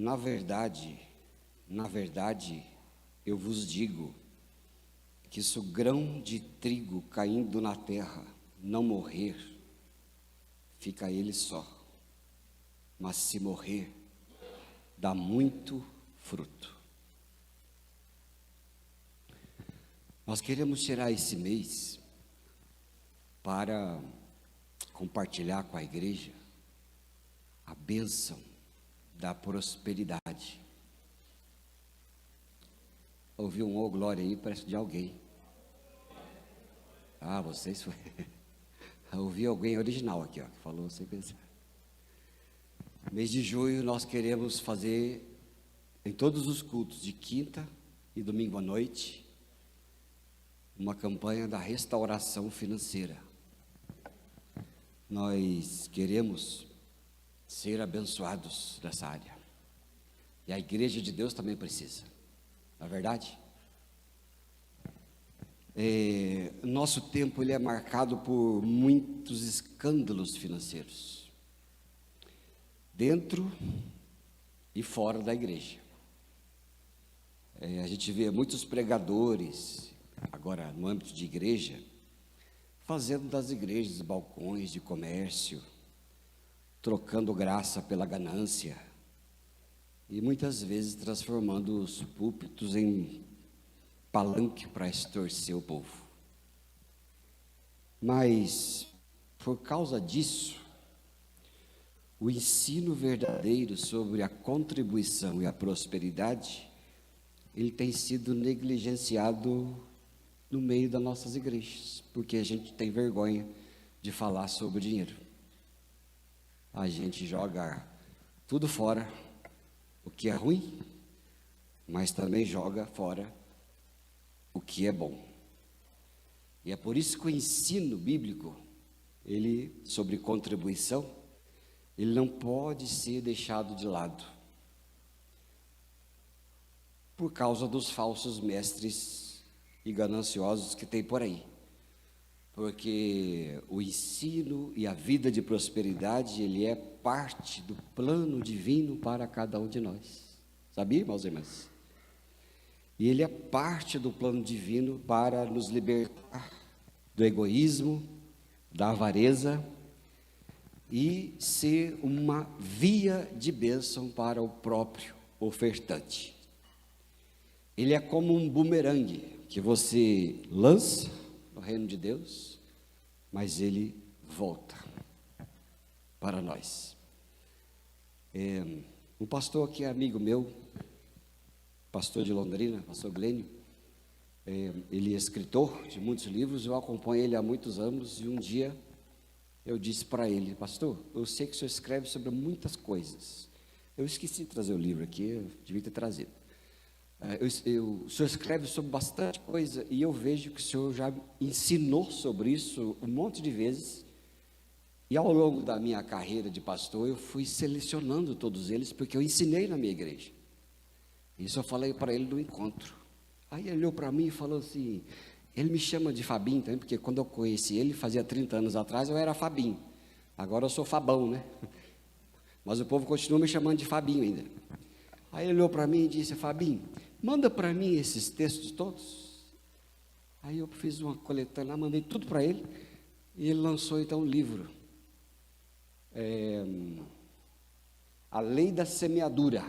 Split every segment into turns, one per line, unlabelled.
na verdade, eu vos digo que se o grão de trigo caindo na terra não morrer, fica ele só, mas se morrer, dá muito fruto. Nós queremos tirar esse mês para compartilhar com a igreja a bênção da prosperidade. Ouvi um glória aí, parece de alguém. Vocês foi. Ouvi alguém original aqui, que falou sem pensar. Mês de junho nós queremos fazer em todos os cultos, de quinta e domingo à noite, uma campanha da restauração financeira. Nós queremos ser abençoados nessa área. E a igreja de Deus também precisa. Não é verdade? Nosso tempo ele é marcado por muitos escândalos financeiros, dentro e fora da igreja. A gente vê muitos pregadores, agora no âmbito de igreja, fazendo das igrejas balcões de comércio, trocando graça pela ganância, e muitas vezes transformando os púlpitos em palanque para extorcer o povo. Mas, por causa disso, o ensino verdadeiro sobre a contribuição e a prosperidade, ele tem sido negligenciado no meio das nossas igrejas, porque a gente tem vergonha de falar sobre dinheiro. A gente joga tudo fora, o que é ruim, mas também joga fora o que é bom. E é por isso que o ensino bíblico, ele sobre contribuição, ele não pode ser deixado de lado, por causa dos falsos mestres e gananciosos que tem por aí. Porque o ensino e a vida de prosperidade, ele é parte do plano divino para cada um de nós. Sabia, irmãos e irmãs? E ele é parte do plano divino para nos libertar do egoísmo, da avareza e ser uma via de bênção para o próprio ofertante. Ele é como um bumerangue que você lança no reino de Deus, mas ele volta para nós. Um pastor que é amigo meu, pastor de Londrina, pastor Glênio, ele é escritor de muitos livros, eu acompanho ele há muitos anos, e um dia eu disse para ele: pastor, eu sei que o senhor escreve sobre muitas coisas, eu esqueci de trazer o livro aqui, eu devia ter trazido. O senhor escreve sobre bastante coisa, e eu vejo que o senhor já ensinou sobre isso um monte de vezes, e ao longo da minha carreira de pastor, eu fui selecionando todos eles, porque eu ensinei na minha igreja. Isso eu falei para ele no encontro. Aí ele olhou para mim e falou assim, ele me chama de Fabinho também, porque quando eu conheci ele, fazia 30 anos atrás, eu era Fabinho, agora eu sou Fabão, né? Mas o povo continua me chamando de Fabinho ainda. Aí ele olhou para mim e disse: Fabinho, manda para mim esses textos todos. Aí eu fiz uma coletânea lá, mandei tudo para ele, e ele lançou então um livro, A Lei da Semeadura.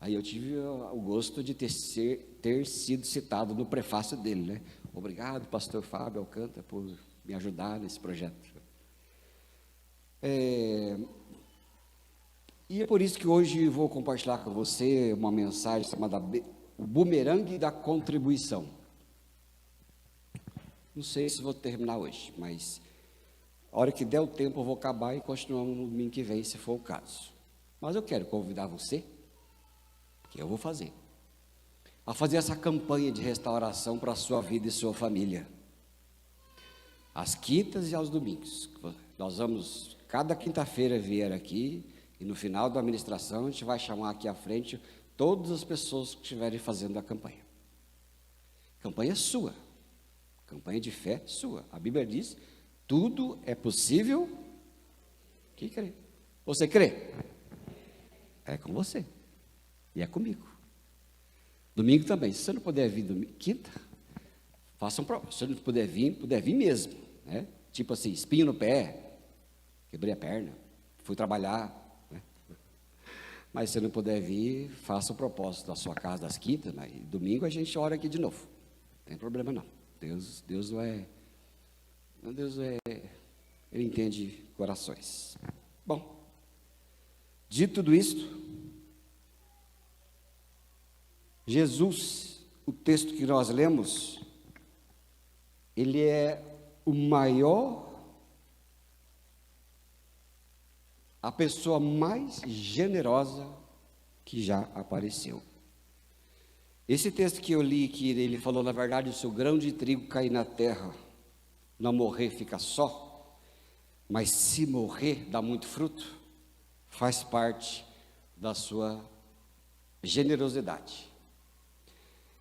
Aí eu tive o gosto de ter sido citado no prefácio dele, né? Obrigado, pastor Fábio Alcântara, por me ajudar nesse projeto. E é por isso que hoje vou compartilhar com você uma mensagem chamada O Bumerangue da Contribuição. Não sei se vou terminar hoje, mas a hora que der o tempo eu vou acabar e continuamos no domingo que vem, se for o caso. Mas eu quero convidar você, que eu vou fazer, a fazer essa campanha de restauração para a sua vida e sua família. Às quintas e aos domingos. Nós vamos, cada quinta-feira, vier aqui, e no final da administração a gente vai chamar aqui à frente todas as pessoas que estiverem fazendo a campanha. Campanha sua, campanha de fé sua. A Bíblia diz: tudo é possível que crê. Você crê? É com você. E é comigo. Domingo também. Se você não puder vir domingo, quinta, faça um prova. Se você não puder vir mesmo. Né? Tipo assim, espinho no pé, quebrei a perna, fui trabalhar. Né? Mas se você não puder vir, faça o propósito da sua casa das quintas. Né? E domingo a gente ora aqui de novo. Não tem problema não. Deus não é... Ele entende corações. Bom, dito tudo isto, Jesus, o texto que nós lemos, ele é o maior, a pessoa mais generosa que já apareceu. Esse texto que eu li, que ele falou, na verdade, se o grão de trigo cair na terra, não morrer, fica só, mas se morrer, dá muito fruto, faz parte da sua generosidade.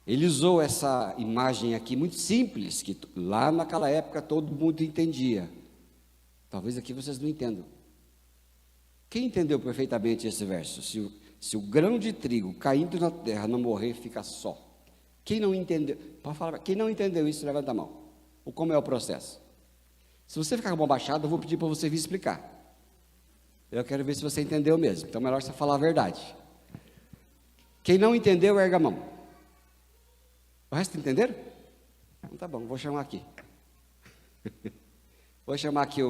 Ele usou essa imagem aqui muito simples, que lá naquela época todo mundo entendia. Talvez aqui vocês não entendam. Quem entendeu perfeitamente esse verso? Se o grão de trigo caindo na terra não morrer, fica só. Quem não entendeu? Pode falar, quem não entendeu isso, levanta a mão. Ou como é o processo? Se você ficar com a mão baixada, eu vou pedir para você vir explicar. Eu quero ver se você entendeu mesmo. Então, melhor você falar a verdade. Quem não entendeu, erga a mão. O resto entenderam? Então tá bom, vou chamar aqui. Vou chamar aqui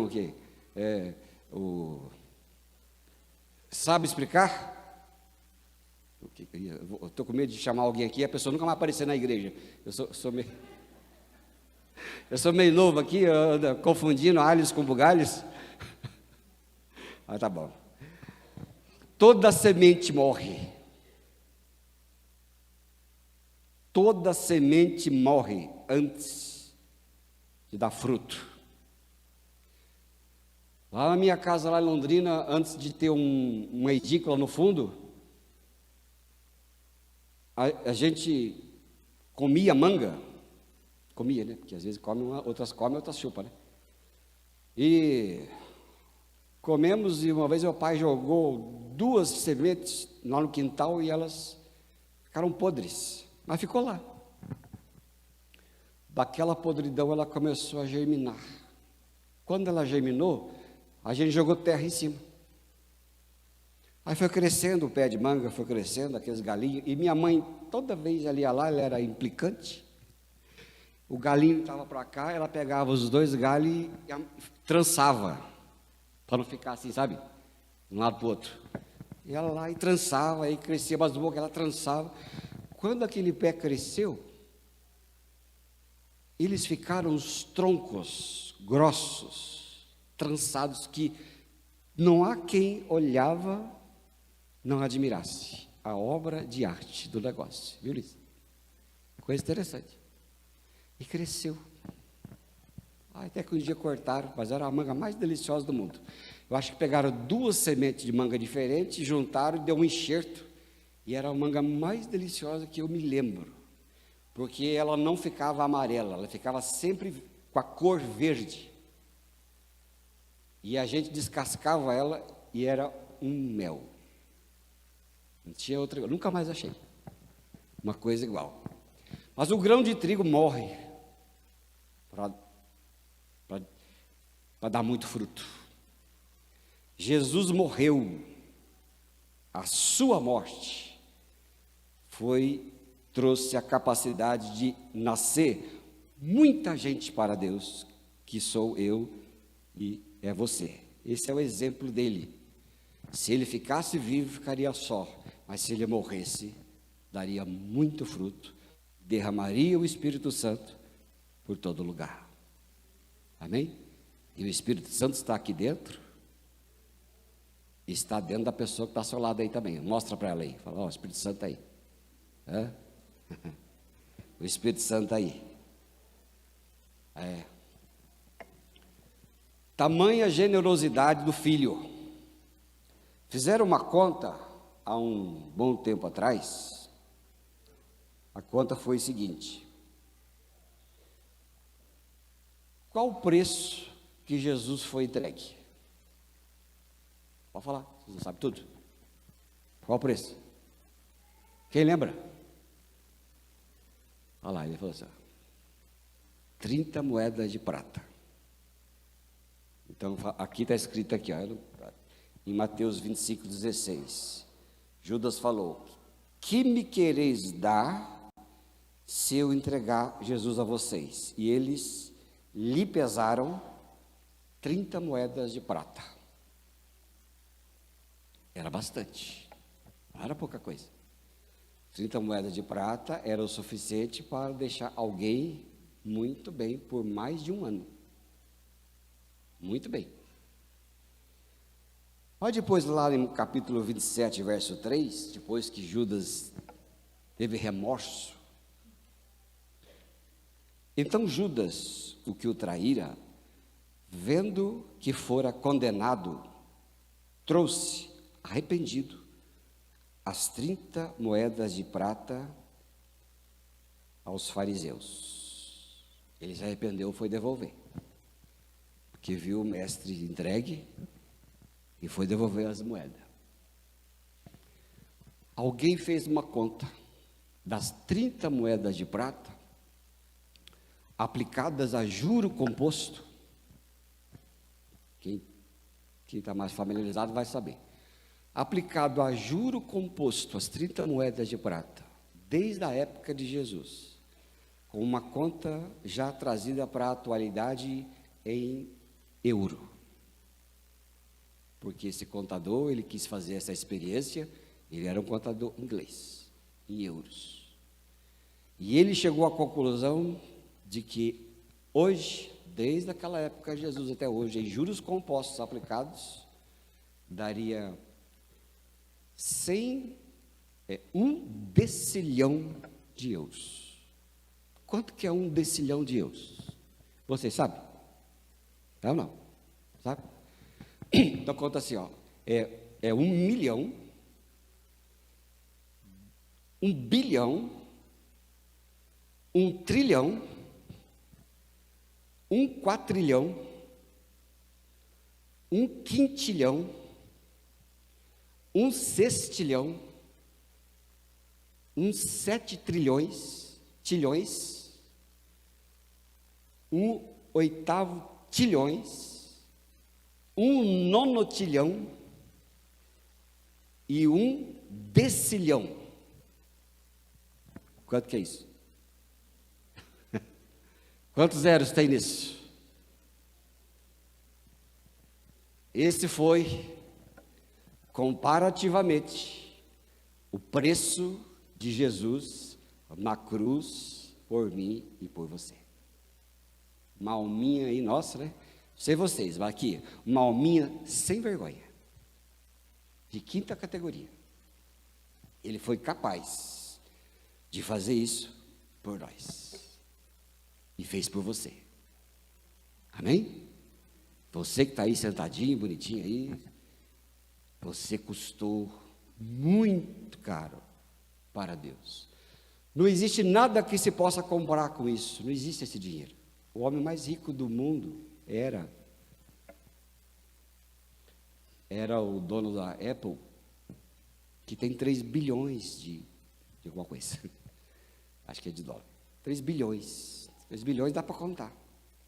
sabe explicar? Eu estou com medo de chamar alguém aqui, a pessoa nunca mais aparecer na igreja. Eu sou meio novo aqui, confundindo alhos com bugalhos. Mas tá bom. Toda semente morre. Toda semente morre antes de dar fruto. Lá na minha casa, lá em Londrina, antes de ter uma edícula no fundo, a gente comia manga. Comia, né? Porque às vezes outras comem, outras chupam, né? E comemos, e uma vez meu pai jogou 2 sementes lá no quintal e elas ficaram podres. Mas ficou lá. Daquela podridão ela começou a germinar. Quando ela germinou, a gente jogou terra em cima. Aí foi crescendo o pé de manga, foi crescendo aqueles galinhos. E minha mãe, toda vez ela ia lá, ela era implicante. O galinho estava para cá, ela pegava os 2 galhos e trançava. Para não ficar assim, sabe? De um lado para o outro. E ela lá e trançava, aí crescia mais um pouco, ela trançava. Quando aquele pé cresceu, eles ficaram os troncos grossos, trançados, que não há quem olhava, não admirasse a obra de arte do negócio, viu, Liz? Coisa interessante. E cresceu. Até que um dia cortaram, mas era a manga mais deliciosa do mundo. Eu acho que pegaram 2 sementes de manga diferentes, juntaram e deu um enxerto. E era a manga mais deliciosa que eu me lembro, porque ela não ficava amarela, ela ficava sempre com a cor verde. E a gente descascava ela e era um mel. Não tinha outra, eu nunca mais achei uma coisa igual. Mas o grão de trigo morre para dar muito fruto. Jesus morreu, a sua morte trouxe a capacidade de nascer muita gente para Deus, que sou eu e é você. Esse é o exemplo dele. Se ele ficasse vivo, ficaria só, mas se ele morresse, daria muito fruto, derramaria o Espírito Santo por todo lugar. Amém? E o Espírito Santo está aqui dentro, está dentro da pessoa que está ao seu lado aí também. Mostra para ela aí, fala, ó, o Espírito Santo está aí. O Espírito Santo está aí. Tamanha generosidade do filho. Fizeram uma conta há um bom tempo atrás. A conta foi o seguinte: qual o preço que Jesus foi entregue? Pode falar, você não sabe tudo? Qual o preço? Quem lembra? Olha lá, ele falou assim, 30 moedas de prata. Então, aqui está escrito aqui, ó, em Mateus 25, 16. Judas falou, que me quereis dar se eu entregar Jesus a vocês? E eles lhe pesaram 30 moedas de prata. Era bastante, não era pouca coisa. 30 moedas de prata era o suficiente para deixar alguém muito bem por mais de um ano. Muito bem. Olha depois lá no capítulo 27, verso 3, depois que Judas teve remorso. Então Judas, o que o traíra, vendo que fora condenado, trouxe, arrependido, as 30 moedas de prata aos fariseus. Ele se arrependeu, foi devolver. Porque viu o mestre entregue e foi devolver as moedas. Alguém fez uma conta das 30 moedas de prata aplicadas a juro composto. Quem está mais familiarizado vai saber. Aplicado a juro composto, as 30 moedas de prata, desde a época de Jesus, com uma conta já trazida para a atualidade em euro. Porque esse contador, ele quis fazer essa experiência, ele era um contador inglês, em euros. E ele chegou à conclusão de que hoje, desde aquela época de Jesus até hoje, em juros compostos aplicados, daria 1 decilhão de euros. Quanto que é 1 decilhão de euros? Vocês sabem? Não, não. Sabe? Então conta assim, ó, é 1 milhão, 1 bilhão, 1 trilhão, 1 quatrilhão, 1 quintilhão, 1 sextilhão, 1 7 trilhões, 1 oitavo tilhões, 1 nonotilhão e 1 decilhão. Quanto que é isso? Quantos zeros tem nisso? Esse foi, comparativamente, o preço de Jesus na cruz por mim e por você. Uma alminha aí, nossa, né? Não sei vocês, mas aqui, uma alminha sem vergonha, de 5ª categoria. Ele foi capaz de fazer isso por nós. E fez por você. Amém? Você que está aí sentadinho, bonitinho aí, você custou muito caro para Deus. Não existe nada que se possa comprar com isso, não existe esse dinheiro. O homem mais rico do mundo era o dono da Apple, que tem 3 bilhões de alguma coisa. Acho que é de dólar. 3 bilhões. 3 bilhões dá para contar.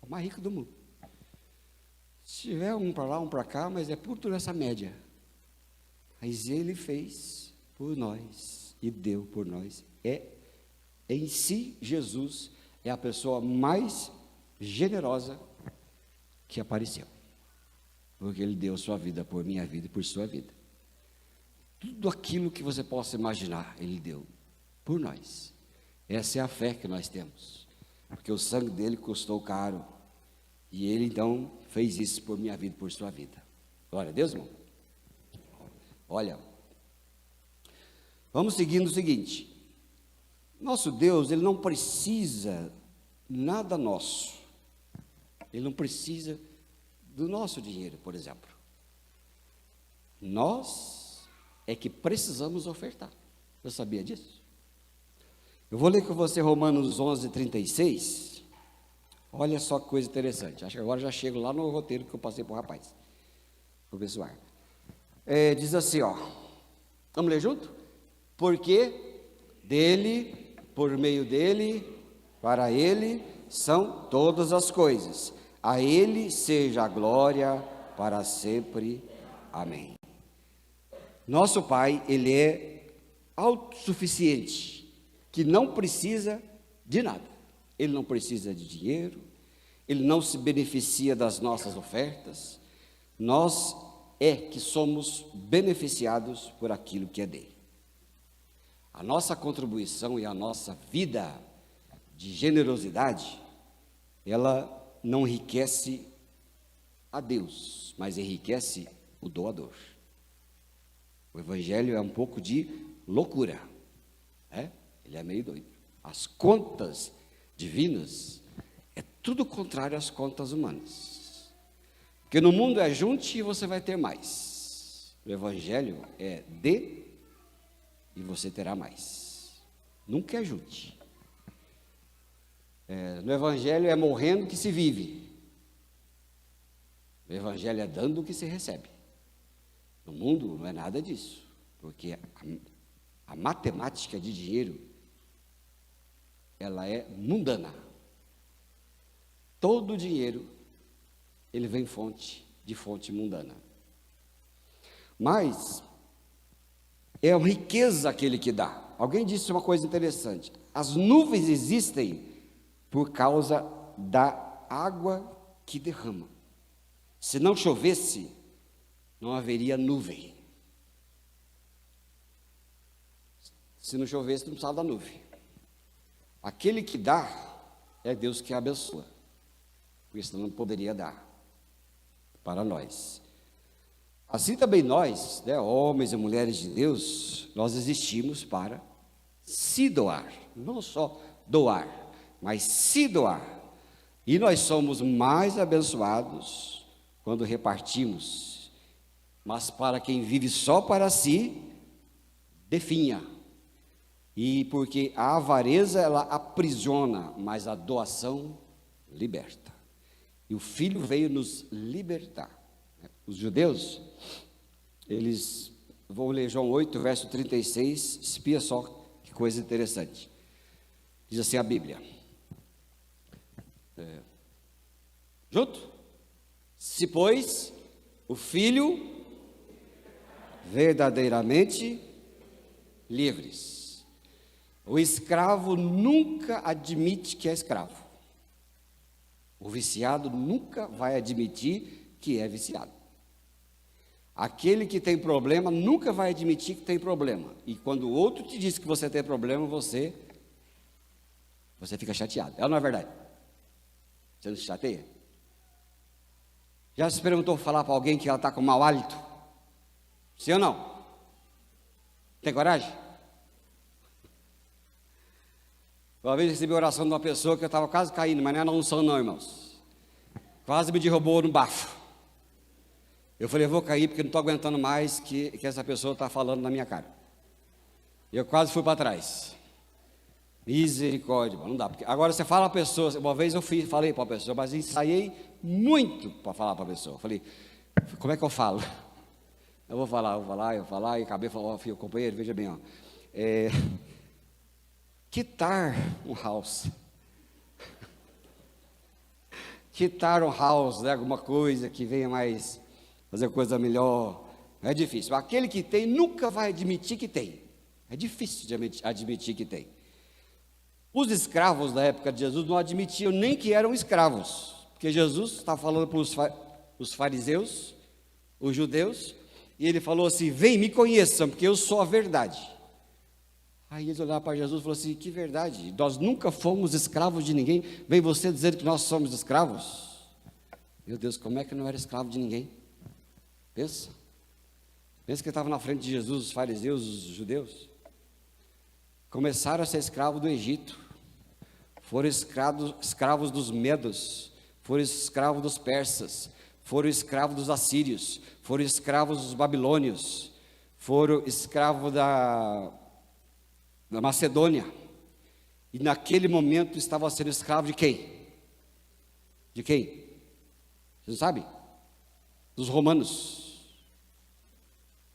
É o mais rico do mundo. Se tiver um para lá, um para cá, mas é por essa média. Mas ele fez por nós e deu por nós. Em si, Jesus é a pessoa mais generosa que apareceu. Porque ele deu sua vida por minha vida e por sua vida. Tudo aquilo que você possa imaginar, ele deu por nós. Essa é a fé que nós temos. Porque o sangue dele custou caro. E ele então fez isso por minha vida e por sua vida. Glória a Deus, irmão. Olha, vamos seguindo o seguinte. Nosso Deus, ele não precisa nada nosso. Ele não precisa do nosso dinheiro, por exemplo. Nós é que precisamos ofertar. Você sabia disso? Eu vou ler com você Romanos 11:36. Olha só que coisa interessante. Acho que agora já chego lá no roteiro que eu passei para o rapaz, para o pessoal. Diz assim, ó. Vamos ler junto? Porque dele, por meio dele, para ele são todas as coisas. A ele seja a glória para sempre. Amém. Nosso Pai, Ele é autossuficiente, que não precisa de nada. Ele não precisa de dinheiro, Ele não se beneficia das nossas ofertas. Nós que somos beneficiados por aquilo que é dele. A nossa contribuição e a nossa vida de generosidade, ela não enriquece a Deus, mas enriquece o doador. O Evangelho é um pouco de loucura, né? Ele é meio doido. As contas divinas é tudo contrário às contas humanas. Porque no mundo é junte e você vai ter mais. O Evangelho é dê e você terá mais. Nunca é junte. No Evangelho é morrendo que se vive. O Evangelho é dando que se recebe. No mundo não é nada disso, porque a matemática de dinheiro, ela é mundana. Todo o dinheiro, ele vem de fonte mundana. Mas é a riqueza aquele que dá. Alguém disse uma coisa interessante: as nuvens existem por causa da água que derrama. Se não chovesse, não haveria nuvem. Se não chovesse, não precisava da nuvem. Aquele que dá é Deus que abençoa, porque senão não poderia dar para nós. Assim também nós, né, homens e mulheres de Deus, nós existimos para se doar, não só doar, mas se doar. E nós somos mais abençoados quando repartimos. Mas para quem vive só para si, definha. E porque a avareza, ela aprisiona, mas a doação liberta. E o Filho veio nos libertar. Os judeus, eles, vou ler João 8, verso 36, espia só que coisa interessante. Diz assim a Bíblia. Junto? Se, pois, o Filho verdadeiramente livres. O escravo nunca admite que é escravo. O viciado nunca vai admitir que é viciado. Aquele que tem problema nunca vai admitir que tem problema. E quando o outro te diz que você tem problema, você fica chateado. É ou não é verdade? Você não se chateia? Já se perguntou falar para alguém que ela está com mau hálito? Sim ou não? Tem coragem? Uma vez recebi a oração de uma pessoa que eu estava quase caindo, mas não era unção não, irmãos. Quase me derrubou no bafo. Eu falei, eu vou cair porque não estou aguentando mais que essa pessoa está falando na minha cara. Eu quase fui para trás. Misericórdia, não dá. Porque agora você fala para a pessoa, uma vez eu falei para a pessoa, mas ensaiei muito para falar para a pessoa. Eu falei, como é que eu falo? Eu vou falar, e acabei falando, ó, filho, companheiro, veja bem, ó. Quitar um house. Quitar um house, né? Alguma coisa que venha mais, fazer coisa melhor. É difícil. Aquele que tem nunca vai admitir que tem. É difícil de admitir que tem. Os escravos da época de Jesus não admitiam nem que eram escravos, porque Jesus estava falando para os fariseus, os judeus, e ele falou assim, vem, me conheçam, porque eu sou a verdade. Aí eles olharam para Jesus e falaram assim, que verdade, nós nunca fomos escravos de ninguém, vem você dizer que nós somos escravos? Meu Deus, como é que não era escravo de ninguém? Pensa que ele estava na frente de Jesus, os fariseus, os judeus. Começaram a ser escravos do Egito, foram escravos dos medos, foram escravos dos persas, foram escravos dos assírios, foram escravos dos babilônios, foram escravos da Macedônia, e naquele momento estavam sendo escravos de quem? De quem? Você não sabe? Dos romanos.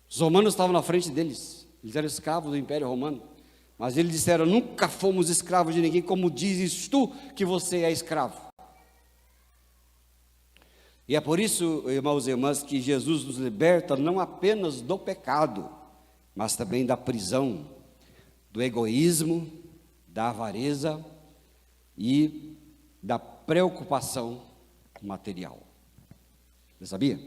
Os romanos estavam na frente deles. Eles eram escravos do Império Romano. Mas eles disseram: nunca fomos escravos de ninguém, como dizes tu que você é escravo. E é por isso, irmãos e irmãs, que Jesus nos liberta não apenas do pecado, mas também da prisão, do egoísmo, da avareza e da preocupação material. Você sabia?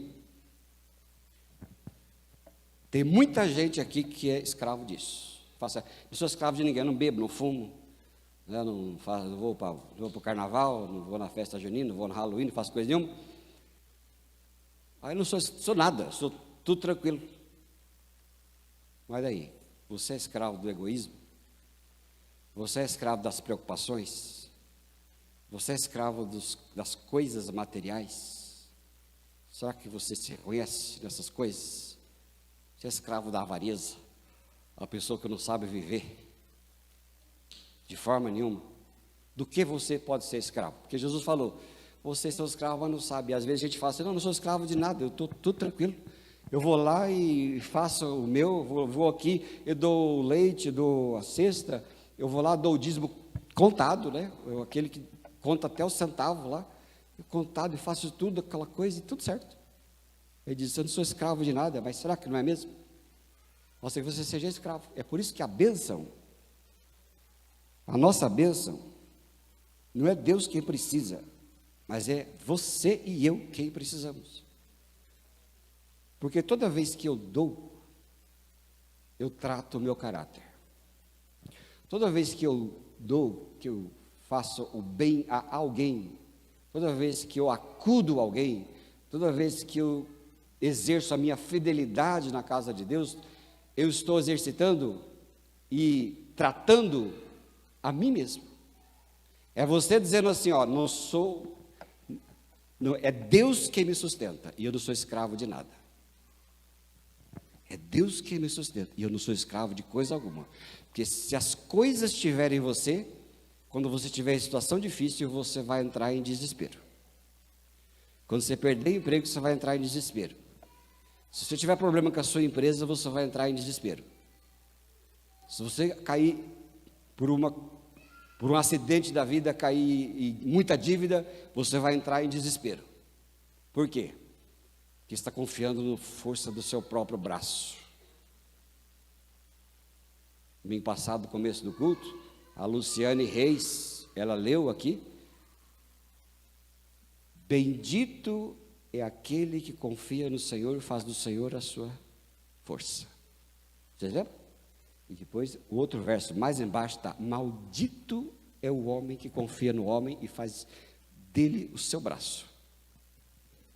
Tem muita gente aqui que é escravo disso. Eu sou escravo de ninguém, eu não bebo, não fumo, né, não vou para o carnaval, não vou na festa junina, não vou no Halloween, não faço coisa nenhuma. Aí eu não sou nada, sou tudo tranquilo. Mas aí, você é escravo do egoísmo? Você é escravo das preocupações? Você é escravo das coisas materiais? Será que você se reconhece nessas coisas? Você é escravo da avareza? A pessoa que não sabe viver de forma nenhuma. Do que você pode ser escravo? Porque Jesus falou: vocês são escravos, mas não sabem. E às vezes a gente fala assim: não sou escravo de nada, eu estou tudo tranquilo. Eu vou lá e faço o meu, vou aqui, eu dou o leite, dou a cesta, eu vou lá, dou o dízimo contado, né? Aquele que conta até o centavo lá, contado, e faço tudo, aquela coisa, e tudo certo. Ele diz: eu não sou escravo de nada, mas será que não é mesmo? Nossa, que você seja escravo. É por isso que a bênção, a nossa bênção, não é Deus quem precisa, mas é você e eu quem precisamos. Porque toda vez que eu dou, eu trato o meu caráter. Toda vez que eu dou, que eu faço o bem a alguém, toda vez que eu acudo a alguém, toda vez que eu exerço a minha fidelidade na casa de Deus, eu estou exercitando e tratando a mim mesmo. É você dizendo assim: ó, é Deus quem me sustenta, e eu não sou escravo de nada. É Deus quem me sustenta, e eu não sou escravo de coisa alguma. Porque se as coisas estiverem em você, quando você estiver em situação difícil, você vai entrar em desespero. Quando você perder o emprego, você vai entrar em desespero. Se você tiver problema com a sua empresa, você vai entrar em desespero. Se você cair por um acidente da vida, cair em muita dívida, você vai entrar em desespero. Por quê? Porque está confiando na força do seu próprio braço. Domingo passado, começo do culto, a Luciane Reis, ela leu aqui: bendito é aquele que confia no Senhor e faz do Senhor a sua força. Vocês lembram? E depois, o outro verso, mais embaixo está: maldito é o homem que confia no homem e faz dele o seu braço.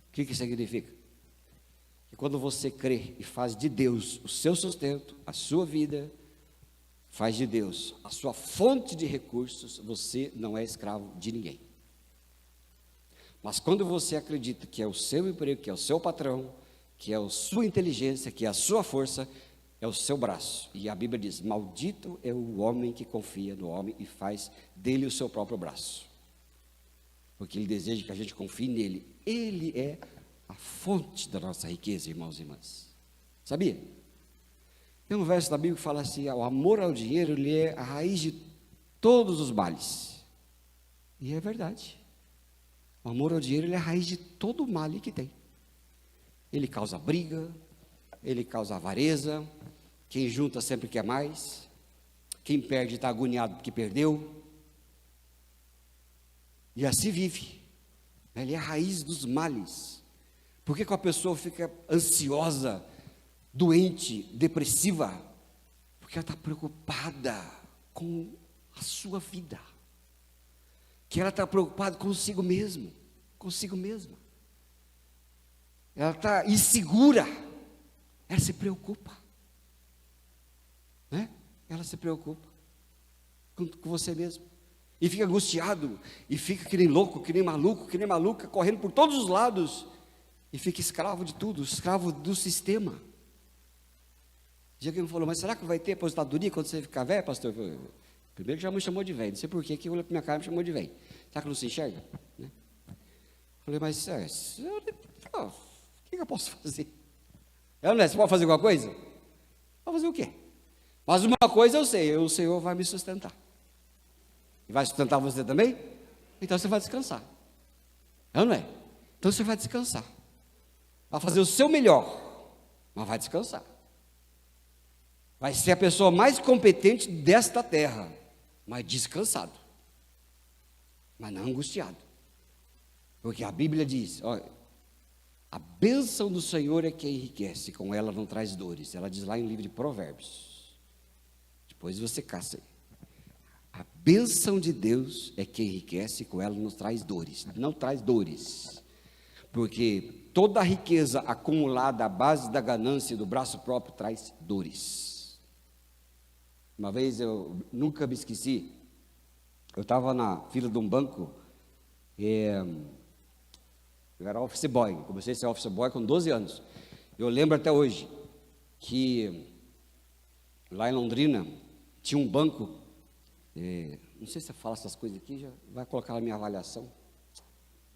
O que significa? Que quando você crê e faz de Deus o seu sustento, a sua vida, faz de Deus a sua fonte de recursos, você não é escravo de ninguém. Mas quando você acredita que é o seu emprego, que é o seu patrão, que é a sua inteligência, que é a sua força, é o seu braço. E a Bíblia diz: maldito é o homem que confia no homem e faz dele o seu próprio braço. Porque ele deseja que a gente confie nele. Ele é a fonte da nossa riqueza, irmãos e irmãs. Sabia? Tem um verso da Bíblia que fala assim: o amor ao dinheiro, ele é a raiz de todos os males. E é verdade. O amor ao dinheiro, ele é a raiz de todo o mal que tem. Ele causa briga, ele causa avareza. Quem junta sempre quer mais. Quem perde está agoniado porque perdeu. E assim vive. Ele é a raiz dos males. Por que a pessoa fica ansiosa, doente, depressiva? Porque ela está preocupada com a sua vida. Que ela está preocupada consigo mesmo, consigo mesma. Ela está insegura, ela se preocupa, né? Ela se preocupa com você mesmo, e fica angustiado, e fica que nem louco, que nem maluco, que nem maluca, correndo por todos os lados, e fica escravo de tudo, escravo do sistema. Já que me falou: mas será que vai ter aposentadoria quando você ficar velho, pastor? Primeiro já me chamou de velho, não sei por que olhou para minha cara e me chamou de velho. Será que não se enxerga? Né? Falei: mas o que eu posso fazer? Você pode fazer alguma coisa? Pode fazer o quê? Mas uma coisa eu sei, o Senhor vai me sustentar. E vai sustentar você também? Então você vai descansar. É ou não é? Então você vai descansar. Vai fazer o seu melhor, mas vai descansar. Vai ser a pessoa mais competente desta terra, mas descansado. Mas não angustiado. Porque a Bíblia diz, olha, a bênção do Senhor é que enriquece, com ela não traz dores. Ela diz lá em livro de Provérbios. Depois você caça aí. A bênção de Deus é que enriquece, com ela não traz dores. Não traz dores. Porque toda a riqueza acumulada à base da ganância e do braço próprio traz dores. Uma vez eu nunca me esqueci, eu estava na fila de um banco, eu era office boy, comecei a ser office boy com 12 anos. Eu lembro até hoje que lá em Londrina tinha um banco, não sei se eu falo essas coisas aqui, já vai colocar na minha avaliação.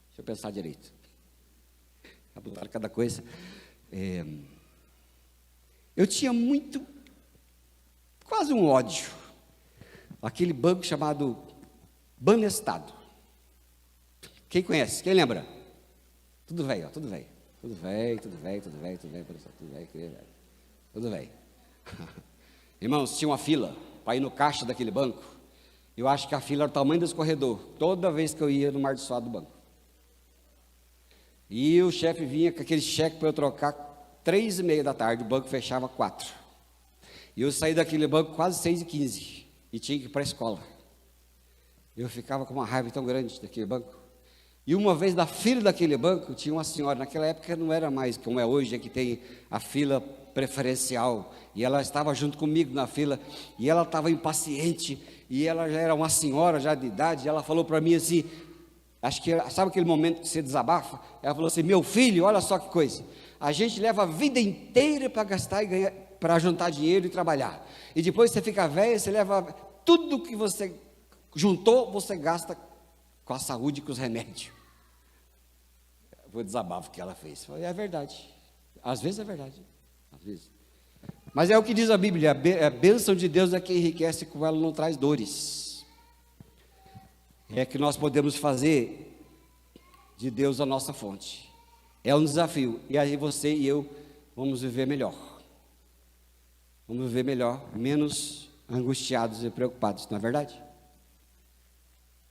Deixa eu pensar direito. Já botaram cada coisa. Eu tinha quase um ódio, aquele banco chamado Banestado. Quem conhece? Quem lembra? Tudo velho, tudo velho. Tudo velho, tudo velho, tudo velho, tudo velho, tudo velho, tudo velho. Irmãos, tinha uma fila para ir no caixa daquele banco. Eu acho que a fila era o tamanho desse corredor, toda vez que eu ia no mar de suado do banco. E o chefe vinha com aquele cheque para eu trocar 3h30 da tarde, o banco fechava 4. E eu saí daquele banco quase 6h15 e tinha que ir para a escola. Eu ficava com uma raiva tão grande daquele banco. E uma vez na fila daquele banco, tinha uma senhora, naquela época não era mais como é hoje, é que tem a fila preferencial, e ela estava junto comigo na fila, e ela estava impaciente, e ela já era uma senhora já de idade, e ela falou para mim assim, acho que, sabe aquele momento que você desabafa? Ela falou assim, meu filho, olha só que coisa, a gente leva a vida inteira para gastar e ganhar, para juntar dinheiro e trabalhar, e depois você fica velho, você leva tudo que você juntou, você gasta com a saúde e com os remédios. Foi o desabafo que ela fez. Falei, é verdade. Às vezes é verdade. Às vezes. Mas é o que diz a Bíblia. A bênção de Deus é que enriquece, com ela não traz dores. É que nós podemos fazer de Deus a nossa fonte. É um desafio. E aí você e eu vamos viver melhor. Vamos viver melhor, menos angustiados e preocupados, não é verdade?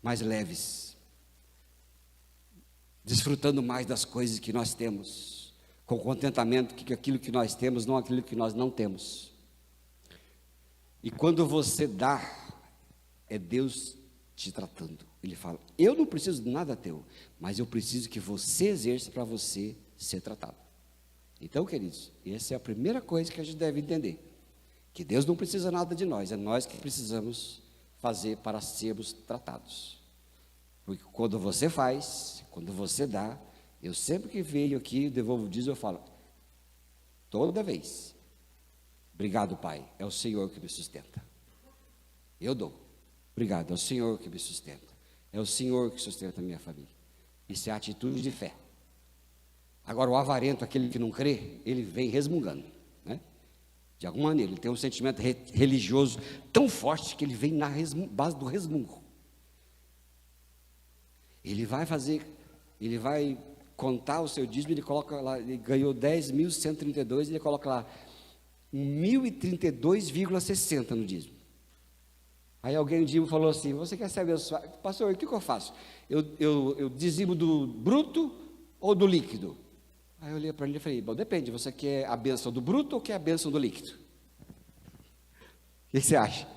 Mais leves. Desfrutando mais das coisas que nós temos, com contentamento que aquilo que nós temos, não aquilo que nós não temos. E quando você dá, é Deus te tratando. Ele fala, eu não preciso de nada teu, mas eu preciso que você exerça para você ser tratado. Então, queridos, essa é a primeira coisa que a gente deve entender, que Deus não precisa nada de nós, é nós que precisamos fazer para sermos tratados. Porque quando você faz, quando você dá, eu sempre que venho aqui, devolvo o dízimo, eu falo, toda vez, obrigado Pai, é o Senhor que me sustenta. Eu dou, obrigado, é o Senhor que me sustenta. É o Senhor que sustenta a minha família. Isso é atitude de fé. Agora o avarento, aquele que não crê, ele vem resmungando, né? De alguma maneira, ele tem um sentimento religioso tão forte que ele vem na base do resmungo. Ele vai contar o seu dízimo, ele coloca lá, ele ganhou 10.132, ele coloca lá 1.032,60 no dízimo. Aí alguém um dia falou assim, você quer saber, pastor, o que eu faço? Eu dizimo do bruto ou do líquido? Aí eu olhei para ele e falei, bom, depende, você quer a bênção do bruto ou quer a bênção do líquido? O que você acha?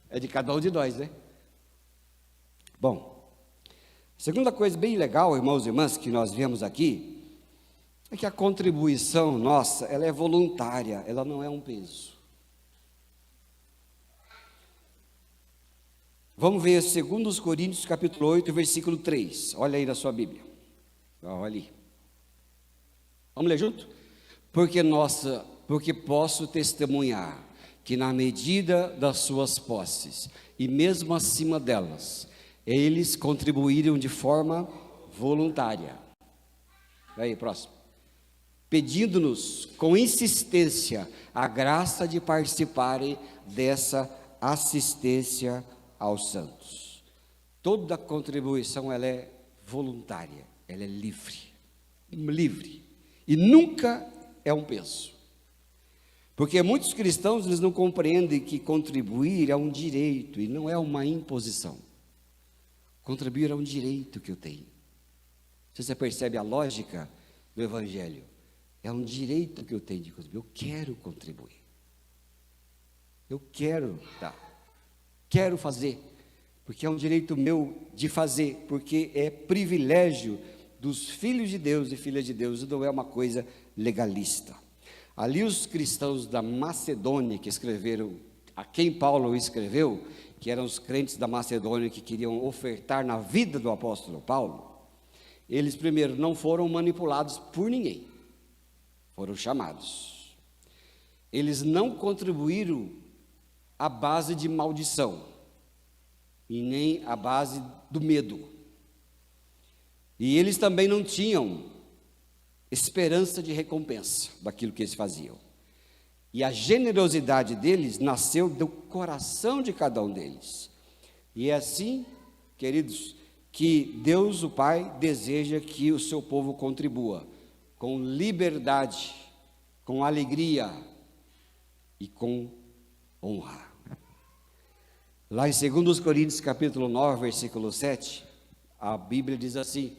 É de cada um de nós, né? Bom, segunda coisa bem legal, irmãos e irmãs, que nós vemos aqui, é que a contribuição nossa, ela é voluntária, ela não é um peso. Vamos ver 2 Coríntios capítulo 8, versículo 3, olha aí na sua Bíblia, olha ali. Vamos ler junto? Porque posso testemunhar que na medida das suas posses, e mesmo acima delas, eles contribuíram de forma voluntária. Aí, próximo. pedindo-nos com insistência a graça de participarem dessa assistência aos santos. Toda contribuição ela é voluntária, ela é livre, e nunca é um peso. Porque muitos cristãos eles não compreendem que contribuir é um direito e não é uma imposição. Contribuir é um direito que eu tenho. Você percebe a lógica do Evangelho? É um direito que eu tenho de contribuir. Eu quero contribuir. Eu quero dar. Quero fazer. Porque é um direito meu de fazer. Porque é privilégio dos filhos de Deus e filhas de Deus. E não é uma coisa legalista. Ali os cristãos da Macedônia que escreveram, a quem Paulo escreveu, que eram os crentes da Macedônia que queriam ofertar na vida do apóstolo Paulo, eles primeiro não foram manipulados por ninguém, foram chamados. Eles não contribuíram à base de maldição, e nem à base do medo. E eles também não tinham esperança de recompensa daquilo que eles faziam. E a generosidade deles nasceu do coração de cada um deles. E é assim, queridos, que Deus, o Pai, deseja que o seu povo contribua com liberdade, com alegria e com honra. Lá em 2 Coríntios capítulo 9, versículo 7, a Bíblia diz assim,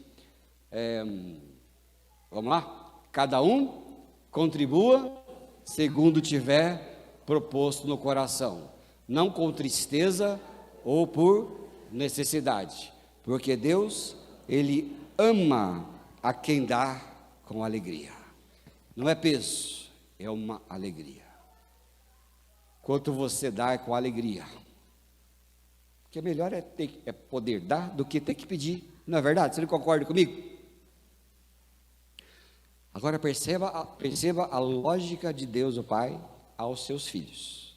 vamos lá? Cada um contribua segundo tiver proposto no coração, não com tristeza ou por necessidade, porque Deus, Ele ama a quem dá com alegria. Não é peso, é uma alegria. Quanto você dá é com alegria. Porque melhor é poder dar do que ter que pedir, não é verdade? Você não concorda comigo? Agora perceba a lógica de Deus o Pai aos seus filhos.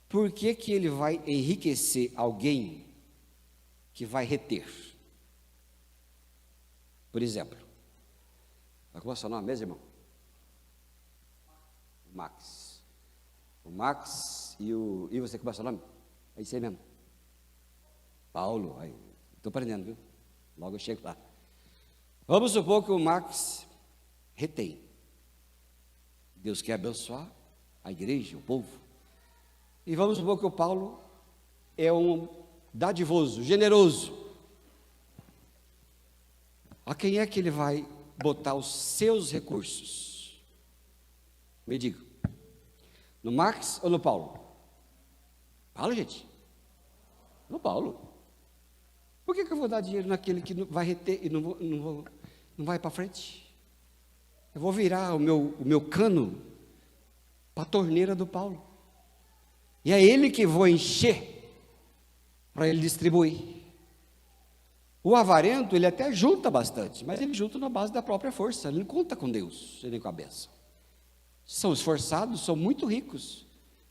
Por que que Ele vai enriquecer alguém que vai reter? Por exemplo, qual é o seu nome mesmo, irmão? Max. O Max e você, qual é o seu nome? É isso aí mesmo. Paulo. Estou aprendendo, viu? Logo eu chego lá. Vamos supor que o Max retém. Deus quer abençoar a igreja, o povo. E vamos supor que o Paulo é um dadivoso, generoso. A quem é que ele vai botar os seus recursos? Me diga. No Max ou no Paulo? Fala, gente. No Paulo. Por que eu vou dar dinheiro naquele que vai reter e não vai para frente? Eu vou virar o meu cano para a torneira do Paulo. E é ele que vou encher para ele distribuir. O avarento, ele até junta bastante, mas ele junta na base da própria força. Ele não conta com Deus, nem com a bênção. São esforçados, são muito ricos,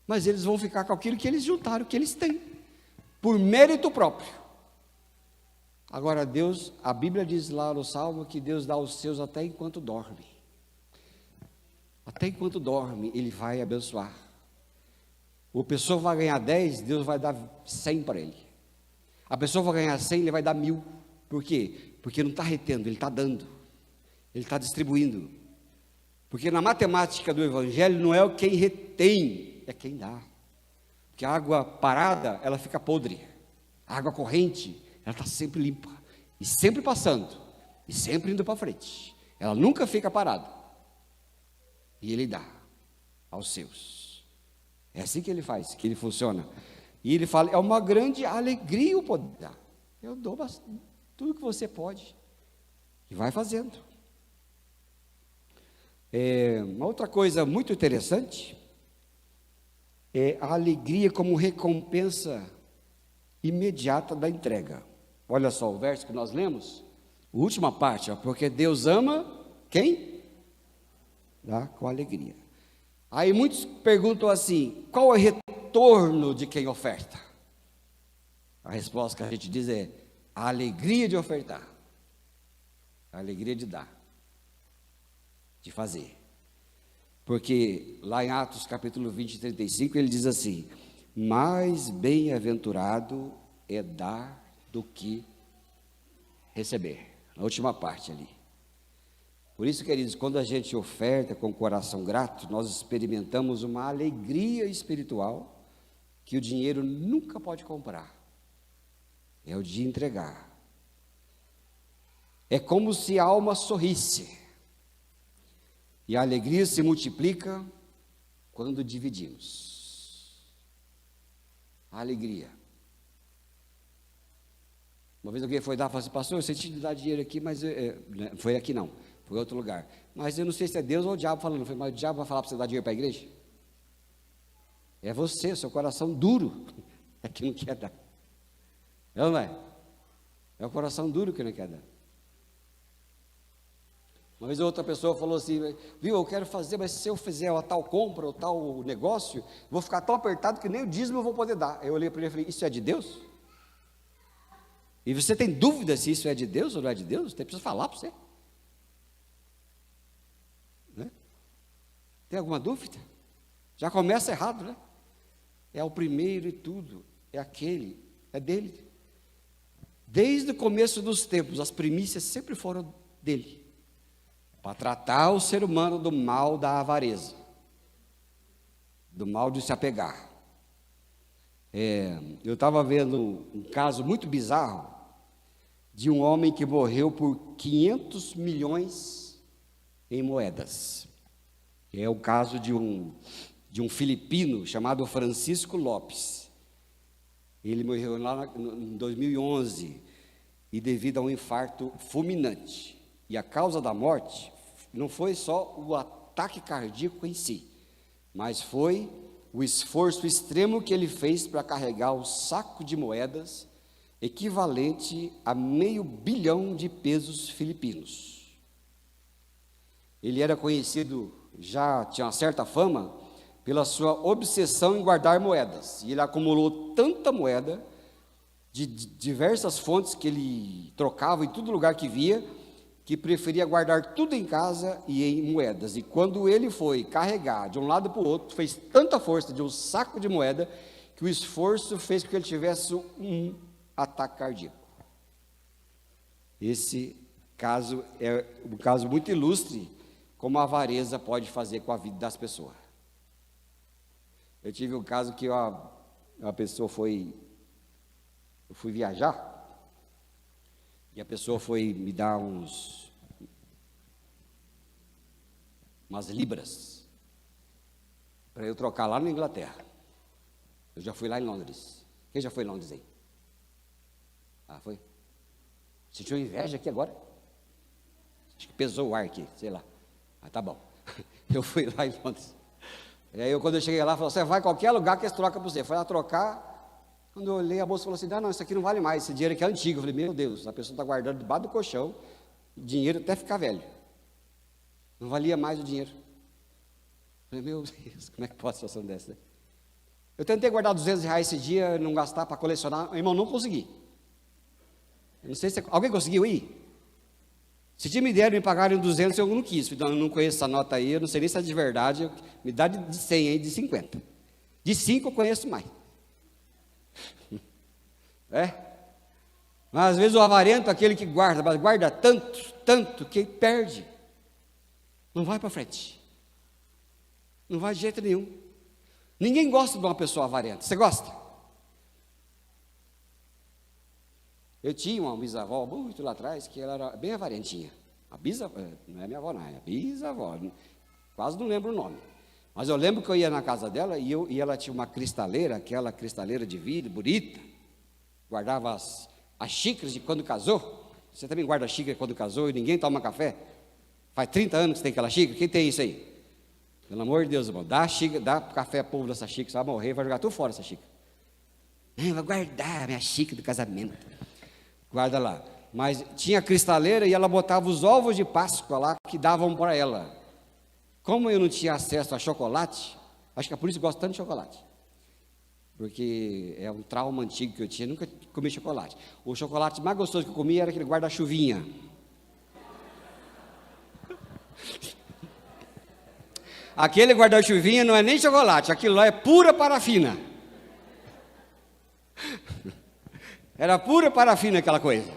mas eles vão ficar com aquilo que eles juntaram, que eles têm, por mérito próprio. Agora Deus, a Bíblia diz lá no Salmo que Deus dá aos seus até enquanto dorme. Até enquanto dorme, Ele vai abençoar. O pessoa vai ganhar 10, Deus vai dar 100 para ele. A pessoa vai ganhar 100, Ele vai dar 1000. Por quê? Porque não está retendo, Ele está dando. Ele está distribuindo. Porque na matemática do Evangelho não é quem retém, é quem dá. Porque a água parada, ela fica podre. A água corrente, ela está sempre limpa, e sempre passando, e sempre indo para frente. Ela nunca fica parada. E Ele dá aos seus. É assim que Ele faz, que Ele funciona. E Ele fala, é uma grande alegria o poder dar. Eu dou tudo que você pode. E vai fazendo. Uma outra coisa muito interessante é a alegria como recompensa imediata da entrega. Olha só o verso que nós lemos, a última parte, porque Deus ama quem? Dá com alegria. Aí muitos perguntam assim, qual é o retorno de quem oferta? A resposta que a gente diz é, a alegria de ofertar, a alegria de dar. de fazer. Porque lá em Atos capítulo 20, 35, ele diz assim: mais bem-aventurado é dar do que receber. Na última parte ali. Por isso, queridos, quando a gente oferta com o coração grato, nós experimentamos uma alegria espiritual que o dinheiro nunca pode comprar. É o de entregar. É como se a alma sorrisse. E a alegria se multiplica quando dividimos. A alegria. Uma vez alguém foi dar e falou assim: pastor, eu senti de dar dinheiro aqui, mas foi aqui não, foi em outro lugar. Mas eu não sei se é Deus ou o diabo falando. Eu falei: mas o diabo vai falar para você dar dinheiro para a igreja? É você, seu coração duro, é que não quer dar. É ou não é? É o coração duro que não quer dar. Uma vez outra pessoa falou assim: viu, eu quero fazer, mas se eu fizer uma tal compra ou tal negócio, vou ficar tão apertado que nem o dízimo eu vou poder dar. Eu olhei para ele e falei: isso é de Deus? E você tem dúvida se isso é de Deus ou não é de Deus? Tem precisa falar para você. Né? Tem alguma dúvida? Já começa errado, né? É o primeiro e tudo, é aquele, é dele. Desde o começo dos tempos, as primícias sempre foram dele, para tratar o ser humano do mal da avareza, do mal de se apegar. Eu estava vendo um caso muito bizarro de um homem que morreu por 500 milhões em moedas. É o caso de um filipino chamado Francisco Lopes. Ele morreu lá em 2011 e devido a um infarto fulminante. E a causa da morte não foi só o ataque cardíaco em si, mas foi o esforço extremo que ele fez para carregar o saco de moedas equivalente a $500 milhão de pesos filipinos. Ele era conhecido, já tinha uma certa fama, pela sua obsessão em guardar moedas. E ele acumulou tanta moeda de diversas fontes que ele trocava em todo lugar que via, que preferia guardar tudo em casa e em moedas. E quando ele foi carregar de um lado para o outro, fez tanta força de um saco de moeda, que o esforço fez com que ele tivesse um ataque cardíaco. Esse caso é um caso muito ilustre, como a avareza pode fazer com a vida das pessoas. Eu tive um caso que uma pessoa eu fui viajar, e a pessoa foi me dar umas libras, para eu trocar lá na Inglaterra. Eu já fui lá em Londres. Quem já foi em Londres aí? Ah, foi? Sentiu inveja aqui agora? Acho que pesou o ar aqui, sei lá. Ah, tá bom. Eu fui lá em Londres. E aí, quando eu cheguei lá, falou: você vai em qualquer lugar que eles trocam para você. Foi lá trocar. Quando eu olhei, a moça falou assim: não, isso aqui não vale mais, esse dinheiro aqui é antigo. Eu falei: meu Deus, a pessoa está guardando debaixo do colchão, dinheiro até ficar velho. Não valia mais o dinheiro. Eu falei: meu Deus, como é que pode uma situação dessa? Eu tentei guardar R$200 esse dia, não gastar para colecionar. Irmão, não consegui. Eu não sei se alguém conseguiu ir? Se me deram e me pagaram 200, eu não quis. Eu não conheço essa nota aí, eu não sei nem se é de verdade. Me dá de 100 aí, de 50. De 5 eu conheço mais. Mas às vezes o avarento, aquele que guarda, mas guarda tanto, que perde. Não vai para frente. Não vai de jeito nenhum. Ninguém gosta de uma pessoa avarenta. Você gosta? Eu tinha uma bisavó muito lá atrás, que ela era bem avarentinha. A bisavó, não é minha avó não, é a bisavó. Quase não lembro o nome. Mas eu lembro que eu ia na casa dela e ela tinha uma cristaleira, aquela cristaleira de vidro, bonita. Guardava as xícaras de quando casou. Você também guarda xícara quando casou e ninguém toma café? Faz 30 anos que você tem aquela xícara? Quem tem isso aí? Pelo amor de Deus, irmão, dá café povo dessa xícara, você vai morrer, vai jogar tudo fora essa xícara. Eu vou guardar a minha xícara do casamento. Guarda lá. Mas tinha cristaleira e ela botava os ovos de Páscoa lá que davam para ela. Como eu não tinha acesso a chocolate, acho que é por isso que eu gosto tanto de chocolate. Porque é um trauma antigo que eu tinha, nunca comi chocolate. O chocolate mais gostoso que eu comia era aquele guarda-chuvinha. aquele guarda-chuvinha não é nem chocolate, aquilo lá é pura parafina. Era pura parafina aquela coisa.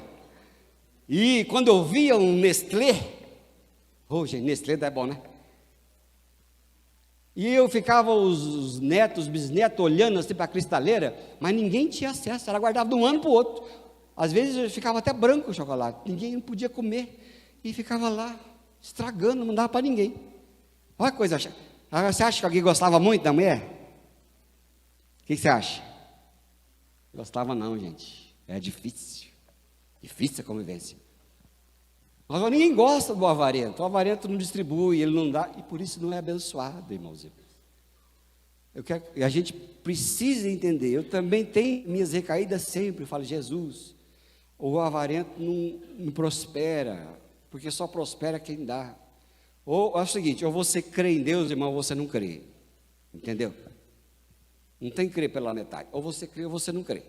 E quando eu via um Nestlé, gente, Nestlé é bom, né? E eu ficava, os netos, os bisnetos, olhando assim para a cristaleira, mas ninguém tinha acesso, ela guardava de um ano para o outro. Às vezes ficava até branco o chocolate, ninguém podia comer, e ficava lá, estragando, não dava para ninguém. Olha que coisa chata. Você acha que alguém gostava muito da mulher? O que você acha? Gostava não, gente, é difícil a convivência. Mas ninguém gosta do avarento, o avarento não distribui, ele não dá, e por isso não é abençoado, irmãos. A gente precisa entender, eu também tenho minhas recaídas sempre, eu falo, Jesus, o avarento não prospera, porque só prospera quem dá. Ou é o seguinte, ou você crê em Deus, irmão, ou você não crê, entendeu? Não tem que crer pela metade, ou você crê ou você não crê.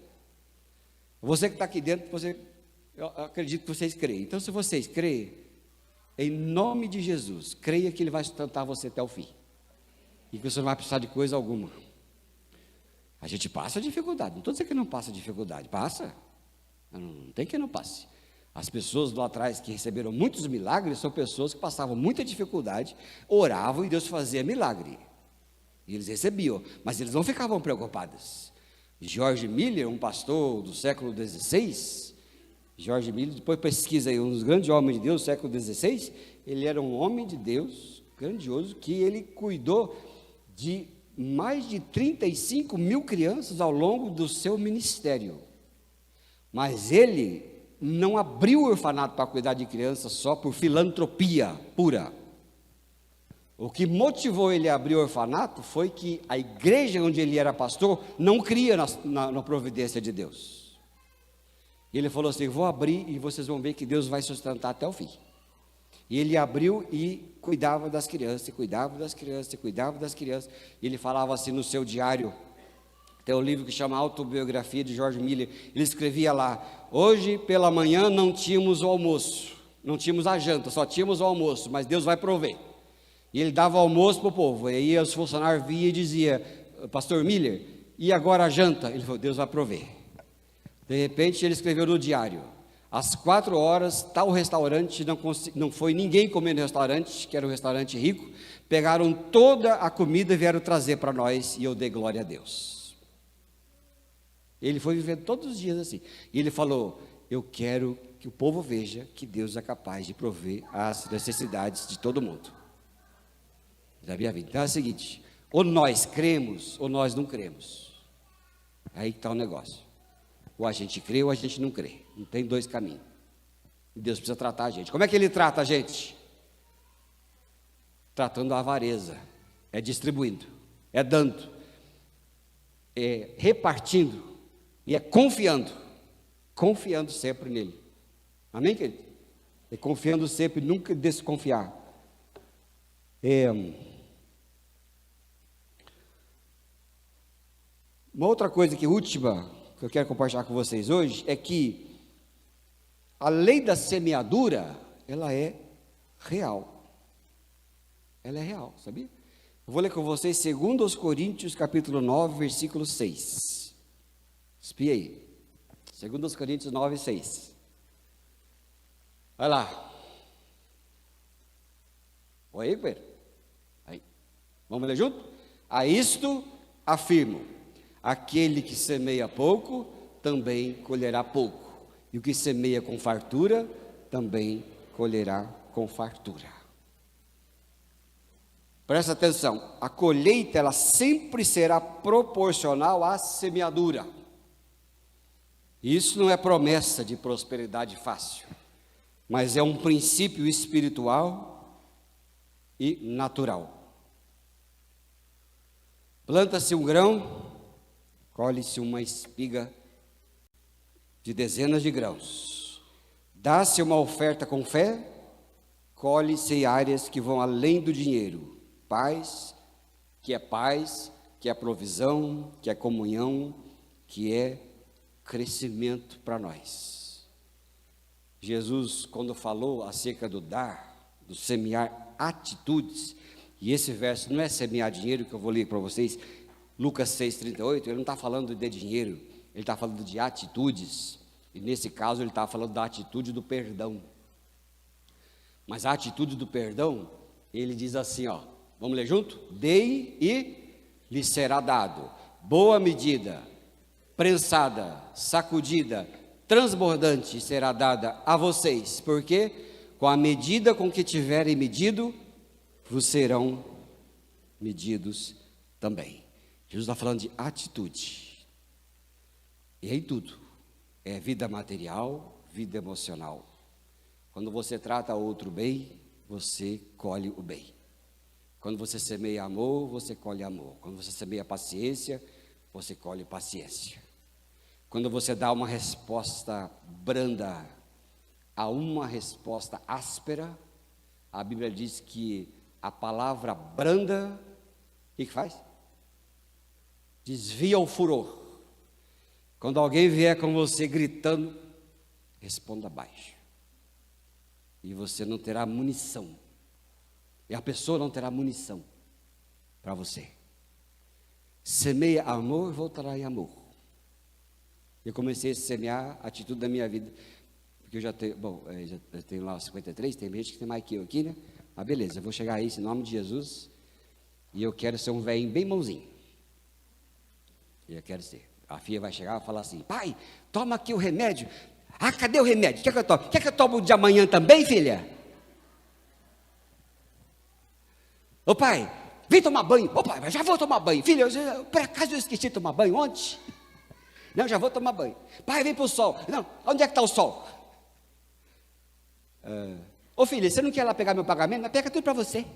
Você que está aqui dentro, eu acredito que vocês creem. Então, se vocês creem, em nome de Jesus, creia que Ele vai sustentar você até o fim. E que você não vai precisar de coisa alguma. A gente passa dificuldade. Não estou dizendo que não passa dificuldade. Passa. Não tem que não passe. As pessoas lá atrás que receberam muitos milagres são pessoas que passavam muita dificuldade, oravam e Deus fazia milagre. E eles recebiam, mas eles não ficavam preocupados. George Miller, um pastor do século XVI, George Miller, depois pesquisa aí, um dos grandes homens de Deus do século XVI, ele era um homem de Deus grandioso, que ele cuidou de mais de 35 mil crianças ao longo do seu ministério. Mas ele não abriu o orfanato para cuidar de crianças só por filantropia pura. O que motivou ele a abrir o orfanato foi que a igreja onde ele era pastor não cria na providência de Deus. E ele falou assim, vou abrir e vocês vão ver que Deus vai sustentar até o fim. E ele abriu e cuidava das crianças, e cuidava das crianças, e cuidava das crianças. E ele falava assim no seu diário, tem um livro que chama Autobiografia de George Miller, ele escrevia lá, hoje pela manhã não tínhamos o almoço, não tínhamos a janta, só tínhamos o almoço, mas Deus vai prover. E ele dava almoço para o povo, e aí os funcionários vinham e diziam, pastor Miller, e agora a janta? Ele falou, Deus vai prover. De repente ele escreveu no diário, às 4 horas, tal restaurante, não foi ninguém comer no restaurante, que era um restaurante rico, pegaram toda a comida e vieram trazer para nós, e eu dei glória a Deus. Ele foi vivendo todos os dias assim, e ele falou, eu quero que o povo veja que Deus é capaz de prover as necessidades de todo mundo. Da minha vida. Então é o seguinte, ou nós cremos, ou nós não cremos. Aí está o negócio. Ou a gente crê, ou a gente não crê. Não tem dois caminhos. E Deus precisa tratar a gente. Como é que Ele trata a gente? Tratando a avareza. É distribuindo. É dando. É repartindo. E é confiando. Confiando sempre nele. Amém, querido? É confiando sempre, nunca desconfiar. Uma outra coisa última, que eu quero compartilhar com vocês hoje, é que a lei da semeadura, ela é real. Ela é real, sabia? Eu vou ler com vocês 2 Coríntios, capítulo 9, versículo 6. Espia aí. 2 Coríntios 9, 6. Vai lá. Oi, Pedro? Aí. Vamos ler junto? A isto afirmo. Aquele que semeia pouco, também colherá pouco. E o que semeia com fartura, também colherá com fartura. Presta atenção, a colheita, ela sempre será proporcional à semeadura. Isso não é promessa de prosperidade fácil, mas é um princípio espiritual e natural. Planta-se um grão, colhe-se uma espiga de dezenas de grãos. Dá-se uma oferta com fé, colhe-se áreas que vão além do dinheiro. Paz, que é provisão, que é comunhão, que é crescimento para nós. Jesus, quando falou acerca do dar, do semear atitudes, E esse verso não é semear dinheiro, que eu vou ler para vocês, Lucas 6,38, ele não está falando de dinheiro, ele está falando de atitudes, e nesse caso ele está falando da atitude do perdão. Mas a atitude do perdão, ele diz assim, ó, vamos ler junto? Dei e lhe será dado, boa medida, prensada, sacudida, transbordante será dada a vocês, porque com a medida com que tiverem medido, vos serão medidos também. Jesus está falando de atitude, e é em tudo, é vida material, vida emocional. Quando você trata outro bem, você colhe o bem. Quando você semeia amor, você colhe amor. Quando você semeia paciência, você colhe paciência. Quando você dá uma resposta branda a uma resposta áspera, a Bíblia diz que a palavra branda, o que faz? Desvia o furor. Quando alguém vier com você gritando, responda baixo. E você não terá munição. E a pessoa não terá munição para você. Semeia amor, voltará em amor. Eu comecei a semear a atitude da minha vida. Porque eu já tenho, já tenho lá os 53, tem gente que tem mais que eu aqui, né? Mas beleza, eu vou chegar a isso em nome de Jesus. E eu quero ser um velhinho bem bonzinho. Eu quero ser. A filha vai chegar e falar assim: pai, toma aqui o remédio. Ah, cadê o remédio? Quer que eu tome? Quer que eu tome de amanhã também, filha? Ô pai, vem tomar banho. Ô pai, já vou tomar banho. Filha, por acaso eu esqueci de tomar banho ontem? Não, já vou tomar banho. Pai, vem para o sol. Não, onde é que está o sol? Ô filha, você não quer ir lá pegar meu pagamento? Mas pega tudo para você.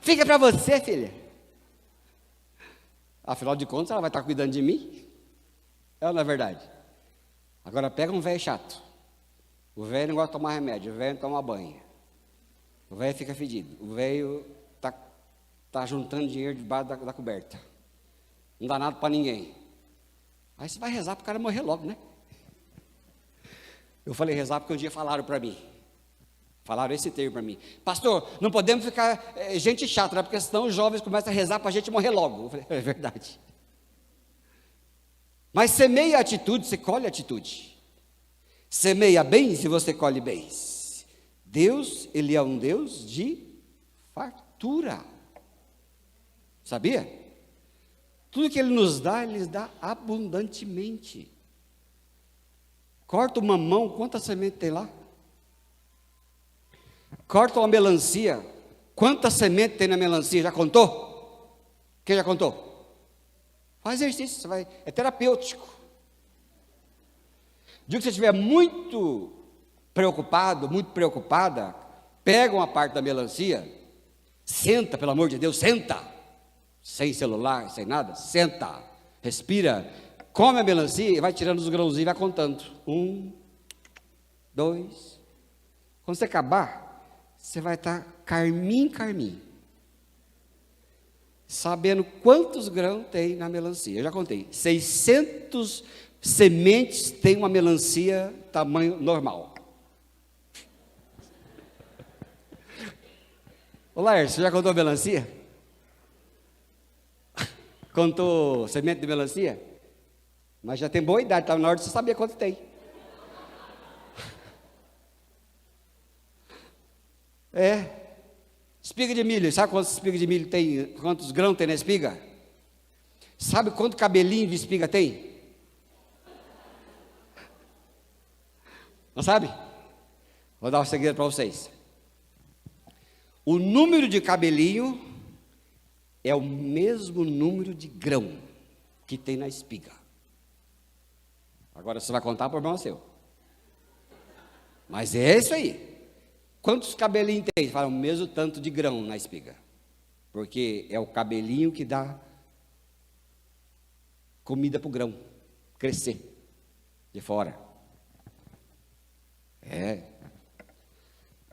Fica para você, filha. Afinal de contas, ela vai estar cuidando de mim. É, não é verdade? Agora pega um velho chato. O velho não gosta de tomar remédio, o velho não toma banho. O velho fica fedido. O velho está juntando dinheiro debaixo da coberta. Não dá nada para ninguém. Aí você vai rezar para o cara morrer logo, né? Eu falei rezar porque um dia falaram para mim. Falaram esse termo para mim. Pastor, não podemos ficar gente chata, né? Porque senão os jovens começam a rezar para a gente morrer logo. Eu falei, é verdade. Mas semeia atitude, você colhe atitude. Semeia bens e você colhe bens. Deus, Ele é um Deus de fartura. Sabia? Tudo que Ele nos dá abundantemente. Corta uma mão, quanta semente tem lá? Corta uma melancia, quanta semente tem na melancia? Já contou? Quem já contou? Faz exercício, é terapêutico. Digo que você estiver muito preocupado, muito preocupada, pega uma parte da melancia, senta, pelo amor de Deus, senta, sem celular, sem nada, senta, respira, come a melancia e vai tirando os grãozinhos e vai contando. 1, 2, quando você acabar, você vai estar carmim, sabendo quantos grãos tem na melancia. Eu já contei, 600 sementes tem uma melancia tamanho normal. Ô Laércio, você já contou melancia? Contou semente de melancia? Mas já tem boa idade, estava na hora de você saber quanto tem. Espiga de milho, sabe quantas espigas de milho tem, quantos grãos tem na espiga? Sabe quanto cabelinho de espiga tem? Não sabe? Vou dar um segredo para vocês. O número de cabelinho é o mesmo número de grão que tem na espiga. Agora você vai contar, o problema é seu. Mas é isso aí. Quantos cabelinhos tem? Fala o mesmo tanto de grão na espiga. Porque é o cabelinho que dá comida para o grão crescer de fora.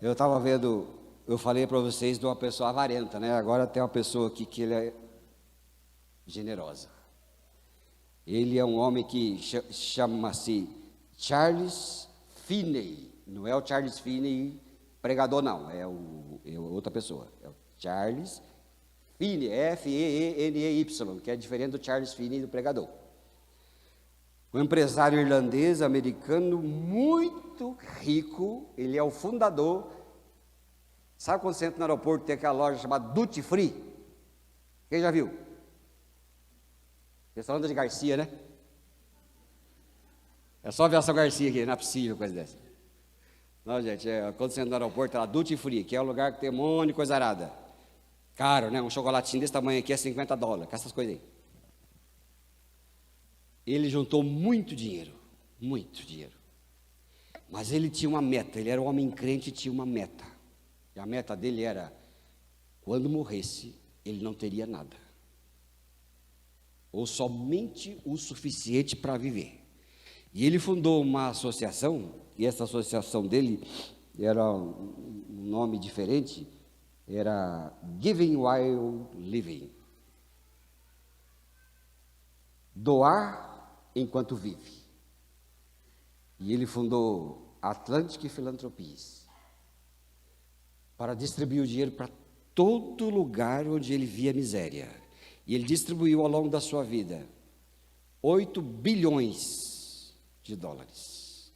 Eu estava vendo, eu falei para vocês de uma pessoa avarenta, né? Agora tem uma pessoa aqui que ele é generosa. Ele é um homem que chama-se Charles Finney. Não é o Charles Finney pregador não, é outra pessoa, é o Charles Finney, F-E-E-N-E-Y, que é diferente do Charles Finney do pregador. Um empresário irlandês, americano, muito rico, ele é o fundador. Sabe quando você entra no aeroporto tem aquela loja chamada Duty Free? Quem já viu? Restaurante de Garcia, né? É só aviação Garcia aqui, não é possível coisa dessa. Não, gente, quando você entra no aeroporto, é lá Duty Free, que é o lugar que tem um monte de coisa arada. Caro, né? Um chocolatinho desse tamanho aqui é $50, com essas coisas aí. Ele juntou muito dinheiro, mas ele tinha uma meta, ele era um homem crente e tinha uma meta, e a meta dele era, quando morresse, ele não teria nada, ou somente o suficiente para viver, e ele fundou uma associação, e essa associação dele era um nome diferente, era Giving While Living, doar enquanto vive. E ele fundou Atlantic Philanthropies para distribuir o dinheiro para todo lugar onde ele via miséria. E ele distribuiu ao longo da sua vida 8 bilhões de dólares.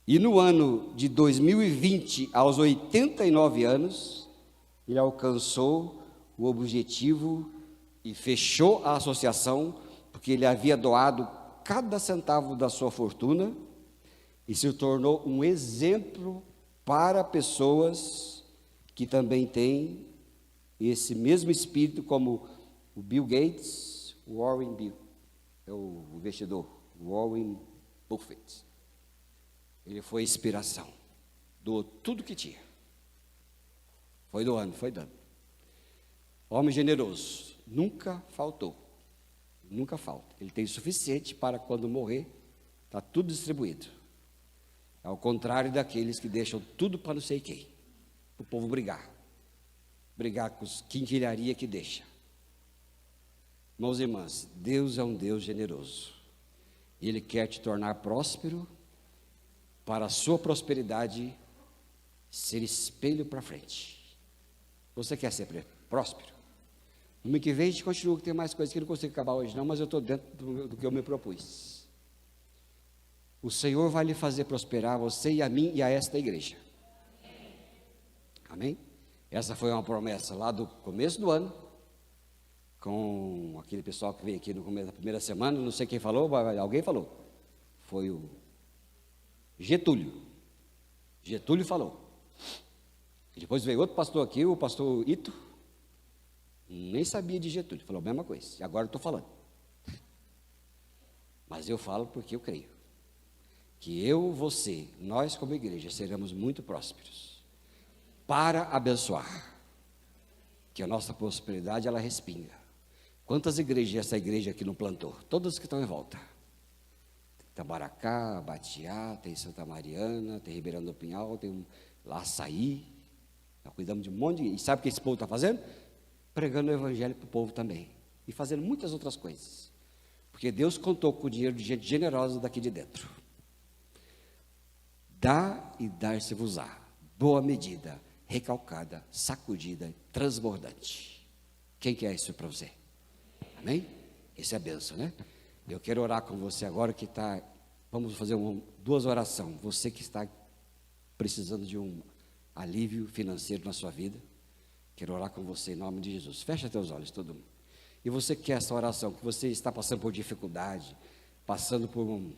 E no ano de 2020, aos 89 anos, ele alcançou o objetivo e fechou a associação, porque ele havia doado cada centavo da sua fortuna e se tornou um exemplo para pessoas que também têm esse mesmo espírito, como o Bill Gates, o Warren Bill, é o investidor, Warren Buffett. Ele foi inspiração, doou tudo que tinha, foi doando, foi dando. Homem generoso, nunca faltou. Nunca falta. Ele tem o suficiente para quando morrer, está tudo distribuído. Ao contrário daqueles que deixam tudo para não sei quem, para o povo brigar com os quinquilharia que deixa. Irmãos e irmãs, Deus é um Deus generoso. Ele quer te tornar próspero, para a sua prosperidade ser espelho para frente. Você quer ser próspero? No mês que vem a gente continua, que tem mais coisas que eu não consigo acabar hoje não, mas eu estou dentro do que eu me propus. O Senhor vai lhe fazer prosperar, você e a mim e a esta igreja. Amém? Essa foi uma promessa lá do começo do ano, com aquele pessoal que veio aqui no começo da primeira semana, não sei quem falou, alguém falou. Foi o Getúlio. Getúlio falou. E depois veio outro pastor aqui, o pastor Ito, nem sabia de Getúlio, falou a mesma coisa, e agora eu estou falando. Mas eu falo porque eu creio que eu, você, nós como igreja seremos muito prósperos para abençoar, que a nossa prosperidade ela respinga. Quantas igrejas essa igreja aqui não plantou? Todas que estão em volta. Tem Tabaracá, Batiá, tem Santa Mariana, tem Ribeirão do Pinhal, tem Açaí. Nós cuidamos de um monte de... E sabe o que esse povo está fazendo? Pregando o evangelho para o povo também. E fazendo muitas outras coisas. Porque Deus contou com o dinheiro de gente generosa daqui de dentro. Dá e dar-se-vos-á. Boa medida, recalcada, sacudida, transbordante. Quem quer isso para você? Amém? Isso é bênção, né? Eu quero orar com você agora que está... Vamos fazer duas orações. Você que está precisando de um alívio financeiro na sua vida. Quero orar com você em nome de Jesus. Fecha teus olhos, todo mundo. E você quer essa oração, que você está passando por dificuldade, passando por uma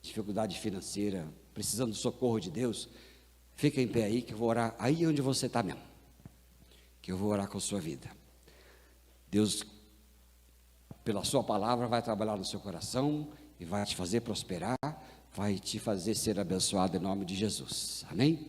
dificuldade financeira, precisando do socorro de Deus, fica em pé aí que eu vou orar aí onde você está mesmo. Que eu vou orar com a sua vida. Deus, pela sua palavra, vai trabalhar no seu coração e vai te fazer prosperar, vai te fazer ser abençoado em nome de Jesus. Amém?